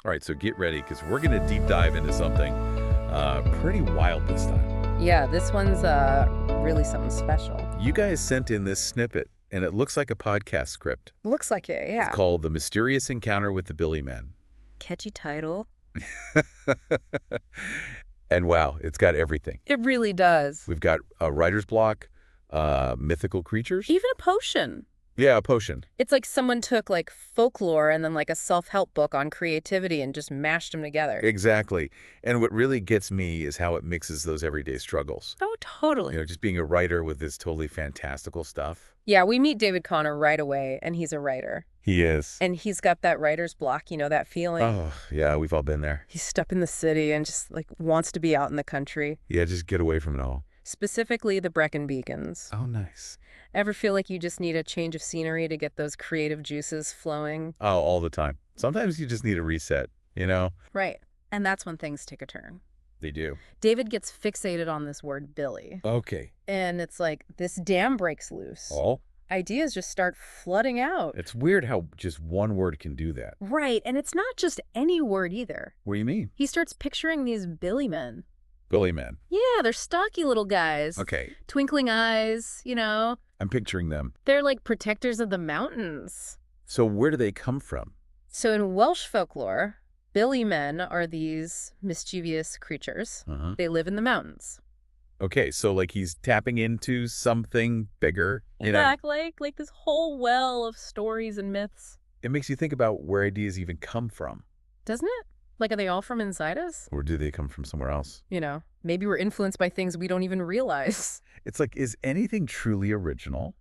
All right, so get ready because we're going to deep dive into something pretty wild this time. Yeah, this one's really something special. You guys sent in this snippet, and it looks like a podcast script. Looks like it, yeah. It's called The Mysterious Encounter with the Billy Men. Catchy title. And wow, it's got everything. It really does. We've got a writer's block, mythical creatures. Even a potion. Yeah, a potion. It's like someone took like folklore and then like a self-help book on creativity and just mashed them together. Exactly. And what really gets me is how it mixes those everyday struggles. Oh, totally. Just being a writer with this totally fantastical stuff. Yeah, we meet David Connor right away, and he's a writer. He is. And he's got that writer's block, that feeling. Oh, yeah, we've all been there. He's stuck in the city and just like wants to be out in the country. Yeah, just get away from it all. Specifically the Brecon Beacons. Oh, nice. Ever feel like you just need a change of scenery to get those creative juices flowing? Oh, all the time. Sometimes you just need a reset, Right. And that's when things take a turn. They do. David gets fixated on this word Billy. Okay. And it's like this dam breaks loose. Oh? Ideas just start flooding out. It's weird how just one word can do that. Right. And it's not just any word either. What do you mean? He starts picturing these Billy men. Billy men. Yeah, they're stocky little guys. Okay. Twinkling eyes, I'm picturing them. They're like protectors of the mountains. So where do they come from? So in Welsh folklore, Billy men are these mischievous creatures. Uh-huh. They live in the mountains. Okay, so like he's tapping into something bigger. Exactly. Like this whole well of stories and myths. It makes you think about where ideas even come from. Doesn't it? Like, are they all from inside us? Or do they come from somewhere else? Maybe we're influenced by things we don't even realize. It's like, is anything truly original?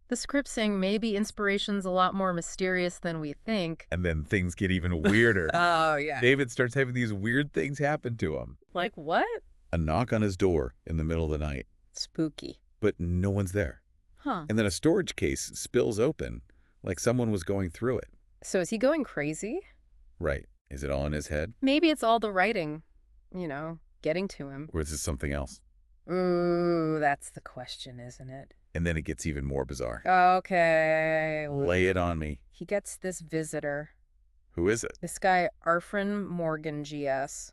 The script's saying maybe inspiration's a lot more mysterious than we think. And then things get even weirder. Oh, yeah. David starts having these weird things happen to him. Like what? A knock on his door in the middle of the night, Spooky. but no one's there. Huh. And then a storage case spills open, like someone was going through it. So is he going crazy? Right. Is it all in his head? Maybe it's all the writing, getting to him. Or is it something else? Ooh, that's the question, isn't it? And then it gets even more bizarre. Okay. Lay it on me. He gets this visitor. Who is it? This guy, Arfrin Morgan, GS.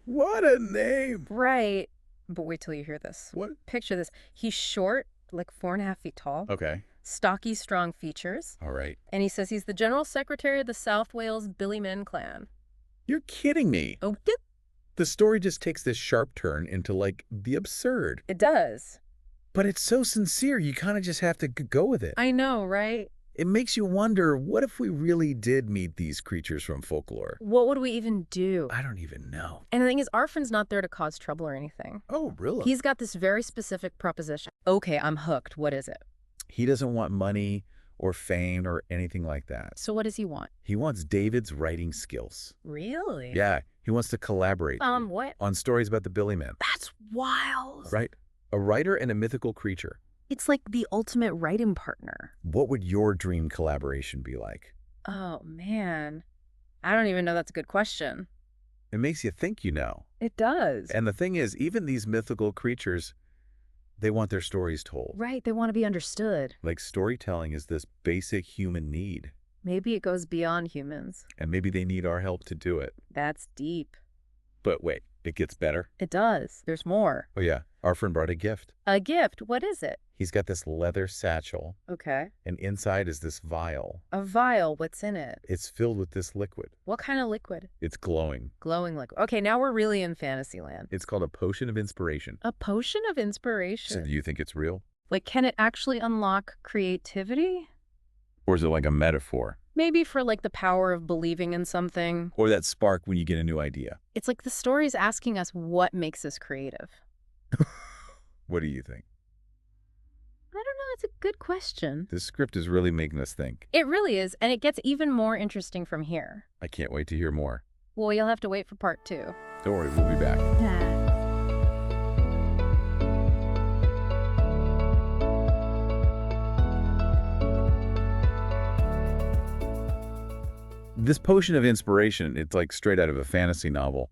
What a name! Right. But wait till you hear this. What? Picture this. He's short, like 4.5 feet tall. Okay. Stocky, strong features. All right. And he says he's the general secretary of the South Wales Billy Men clan. You're kidding me. Oh, The story just takes this sharp turn into, like, the absurd. it does. But it's so sincere, you kind of just have to go with it. I know, right? It makes you wonder, what if we really did meet these creatures from folklore? What would we even do? I don't even know. And the thing is, Arfrin's not there to cause trouble or anything. Oh, really? He's got this very specific proposition. Okay, I'm hooked. What is it? He doesn't want money or fame or anything like that. So what does he want? He wants David's writing skills. Really? Yeah, he wants to collaborate What? on stories about the Billy Men. That's wild. Right? A writer and a mythical creature. It's like the ultimate writing partner. What would your dream collaboration be like? Oh, man. I don't even know that's a good question. It makes you think, It does. And the thing is, even these mythical creatures, they want their stories told. Right, they want to be understood. Like, storytelling is this basic human need. Maybe it goes beyond humans. And maybe they need our help to do it. That's deep. But wait, it gets better. It does. There's more. Oh yeah, our friend brought a gift. A gift? What is it? He's got this leather satchel, Okay. and inside is this vial. A vial. What's in it? It's filled with this liquid. What kind of liquid? It's glowing. Glowing liquid. Okay, now we're really in fantasy land. It's called a potion of inspiration. A potion of So inspiration. do you think it's real? Like, can it actually unlock creativity? Or is it like a metaphor? Maybe for like the power of believing in something. Or that spark when you get a new idea? It's like the story's asking us what makes us creative. What do you think? I don't know. It's a good question. This script is really making us think. It really is, and it gets even more interesting from here. I can't wait to hear more. Well, you'll have to wait for part 2. Don't worry, we'll be back. This potion of inspiration, it's like straight out of a fantasy novel.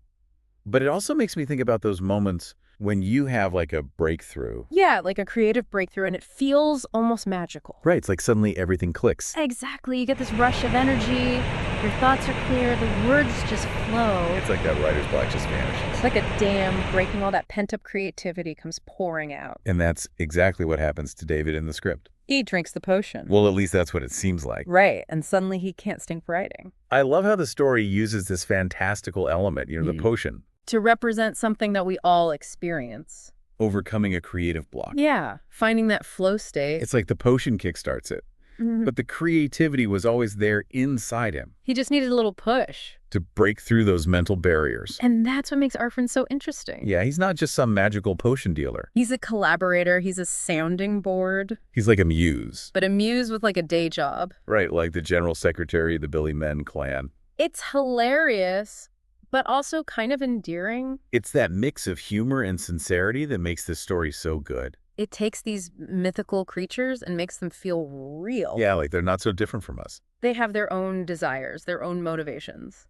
But it also makes me think about those moments When you have like a breakthrough. Yeah, like a creative breakthrough, and it feels almost magical. Right, it's like suddenly everything clicks. Exactly. You get this rush of energy. Your thoughts are clear. The words just flow. It's like that writer's block just vanishes. It's like a dam breaking. All that pent-up creativity comes pouring out. And that's exactly what happens to David in the script. He drinks the potion. Well, at least that's what it seems like. Right, and suddenly he can't stink for writing. I love how the story uses this fantastical element, the potion, To represent something that we all experience. overcoming a creative block. Yeah, finding that flow state. It's like the potion kickstarts it. But the creativity was always there inside him He just needed a little push. to break through those mental barriers. And that's what makes Arfin so interesting. Yeah, he's not just some magical potion dealer. He's a collaborator. He's a sounding board. He's like a muse. But a muse with like a day job. Right, like the general secretary of the Billy Men clan. It's hilarious, but also kind of endearing. It's that mix of humor and sincerity that makes this story so good. It takes these mythical creatures and makes them feel real. Yeah, like they're not so different from us. They have their own desires, their own motivations.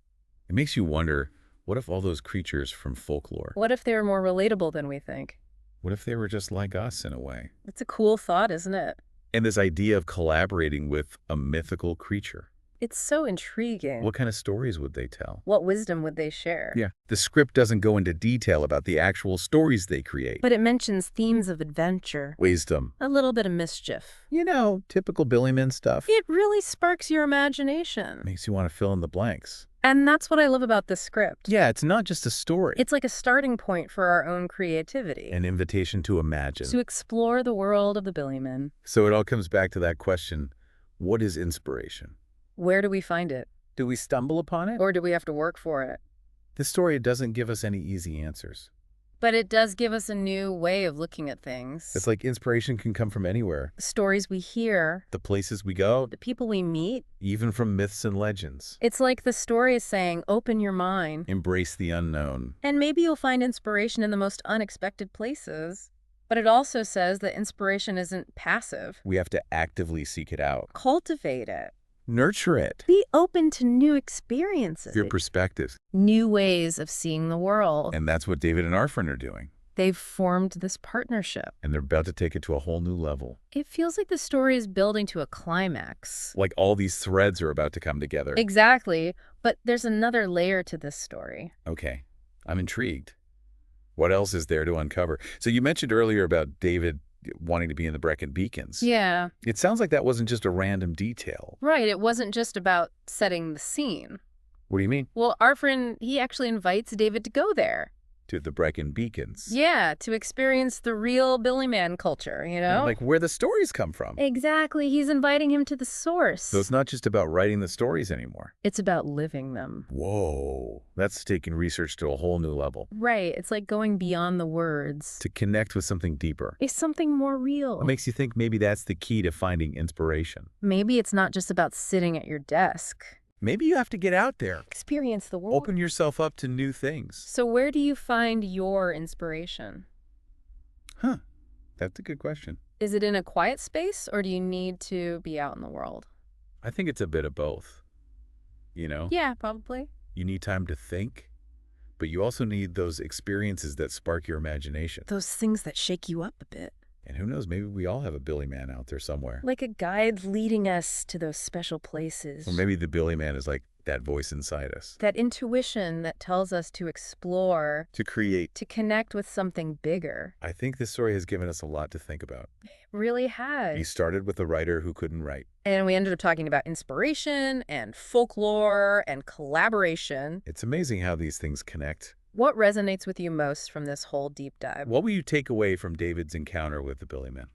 It makes you wonder, what if all those creatures from folklore, What if they were more relatable than we think? what if they were just like us in a way? It's a cool thought, isn't it? And this idea of collaborating with a mythical creature. It's so intriguing. What kind of stories would they tell? What wisdom would they share? Yeah, the script doesn't go into detail about the actual stories they create. But it mentions themes of adventure, Wisdom. a little bit of mischief. Typical Billy Men stuff. It really sparks your imagination. Makes you want to fill in the blanks. And that's what I love about this script. Yeah, it's not just a story. It's like a starting point for our own creativity. An invitation to imagine. To explore the world of the Billymen. So it all comes back to that question, what is inspiration? Where do we find it? Do we stumble upon it? Or do we have to work for it? This story doesn't give us any easy answers. But it does give us a new way of looking at things. It's like inspiration can come from anywhere. The stories we hear, The places we go, the people we meet. even from myths and legends. It's like the story is saying, open your mind. Embrace the unknown. And maybe you'll find inspiration in the most unexpected places. But it also says that inspiration isn't passive. We have to actively seek it out. Cultivate it. Nurture it. Be open to new experiences. Your perspectives. New ways of seeing the world. And that's what David and Arfin are doing. They've formed this partnership. And they're about to take it to a whole new level. It feels like the story is building to a climax. Like all these threads are about to come together. Exactly. But there's another layer to this story. Okay, I'm intrigued. What else is there to uncover? So you mentioned earlier about David wanting to be in the Brecon Beacons. Yeah. It sounds like that wasn't just a random detail. Right. It wasn't just about setting the scene. What do you mean? Well, Arfin, he actually invites David to go there. To the Brecon Beacons. Yeah, to experience the real Billy Man culture, you know? Like where the stories come from. Exactly. He's inviting him to the source. So it's not just about writing the stories anymore. It's about living them. Whoa, that's taking research to a whole new level. Right. It's like going beyond the words. To connect with something deeper. It's something more real. It makes you think maybe that's the key to finding inspiration. Maybe it's not just about sitting at your desk. Maybe you have to get out there. Experience the world. Open yourself up to new things. So where do you find your inspiration? Huh, that's a good question. Is it in a quiet space, or do you need to be out in the world? I think it's a bit of both. Yeah, probably. You need time to think, but you also need those experiences that spark your imagination. Those things that shake you up a bit. And who knows, maybe we all have a Billy Man out there somewhere. Like a guide leading us to those special places. Or maybe the Billy Man is like that voice inside us. That intuition that tells us to explore, To create. to connect with something bigger. I think this story has given us a lot to think about. Really has. He started with a writer who couldn't write. And we ended up talking about inspiration and folklore and collaboration. It's amazing how these things connect. What resonates with you most from this whole deep dive? What will you take away from David's encounter with the Billy Man?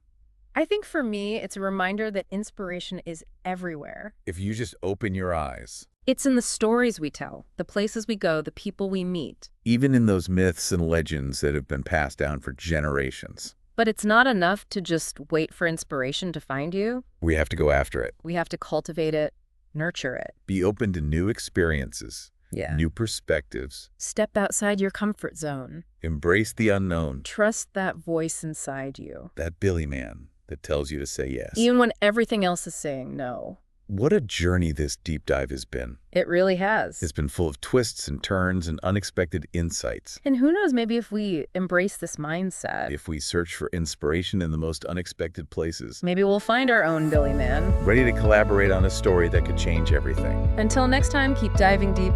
I think for me, it's a reminder that inspiration is everywhere. If you just open your eyes, It's in the stories we tell, the places we go, the people we meet. even in those myths and legends that have been passed down for generations, But it's not enough to just wait for inspiration to find you. we have to go after it. We have to cultivate it, nurture it. Be open to new experiences, Yeah. new perspectives. Step outside your comfort zone. Embrace the unknown, Trust that voice inside you. that Billy Man that tells you to say yes. Even when everything else is saying no. What a journey this deep dive has been. It really has. It's been full of twists and turns and unexpected insights. And who knows, maybe if we embrace this mindset, If we search for inspiration in the most unexpected places, maybe we'll find our own Billy Man. ready to collaborate on a story that could change everything. Until next time, keep diving deep.